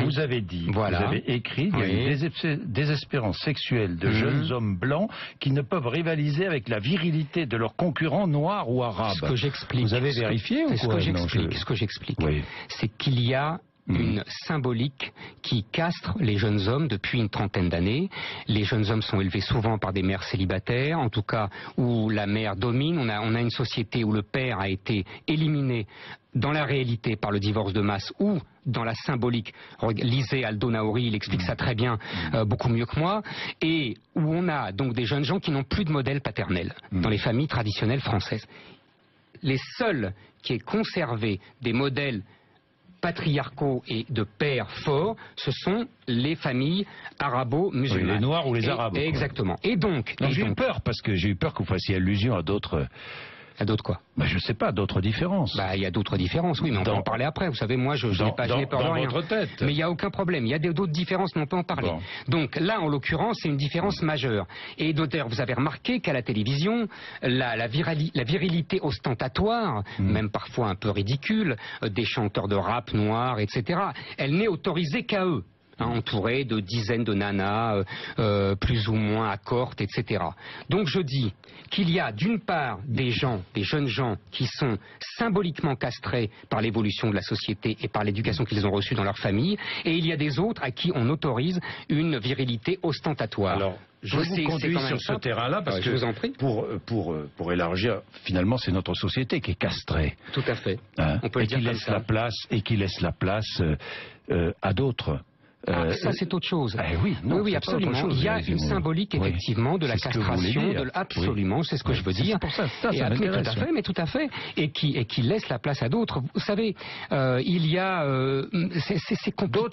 Vous avez dit, voilà. Vous avez écrit, il y a une désespérance sexuelle de jeunes hommes blancs qui ne peuvent rivaliser avec la virilité de leurs concurrents noirs ou arabes. Ce que j'explique. Vous avez vérifié ou quoi? Ce que j'explique, c'est qu'il y a une symbolique qui castre les jeunes hommes depuis une trentaine d'années. Les jeunes hommes sont élevés souvent par des mères célibataires, en tout cas où la mère domine. On a une société où le père a été éliminé dans la réalité par le divorce de masse ou dans la symbolique. Lisez Aldo Naori, il explique ça très bien, beaucoup mieux que moi, et où on a donc des jeunes gens qui n'ont plus de modèle paternel dans les familles traditionnelles françaises. Les seuls qui aient conservé des modèles patriarcaux et de pères forts, ce sont les familles arabo-musulmanes. Oui, les noirs ou les arabes. Exactement. Et donc... J'ai eu peur, parce que j'ai eu peur que vous fassiez allusion à d'autres... À d'autres quoi? Je sais pas, d'autres différences. Il y a d'autres différences, oui, mais on peut en parler après. Vous savez, moi, je n'ai pas peur de rien. Votre tête. Mais il n'y a aucun problème. Il y a d'autres différences, mais on peut en parler. Bon. Donc là, en l'occurrence, c'est une différence majeure. Et d'ailleurs, vous avez remarqué qu'à la télévision, la virilité ostentatoire, même parfois un peu ridicule, des chanteurs de rap noirs, etc., elle n'est autorisée qu'à eux. Entouré de dizaines de nanas, plus ou moins accortes, etc. Donc je dis qu'il y a d'une part des jeunes gens qui sont symboliquement castrés par l'évolution de la société et par l'éducation qu'ils ont reçue dans leur famille, et il y a des autres à qui on autorise une virilité ostentatoire. Alors, je vous conduis sur ce terrain-là parce que je vous en prie. Pour élargir, finalement, c'est notre société qui est castrée. Tout à fait. On peut le dire comme ça. Et qui laisse la place à d'autres. Ça c'est autre chose. Oui, absolument. Il y a une symbolique effectivement de la castration, absolument, c'est ce que je veux dire. Pour ça tout à fait, et qui laisse la place à d'autres. Vous savez, il y a, c'est compliqué.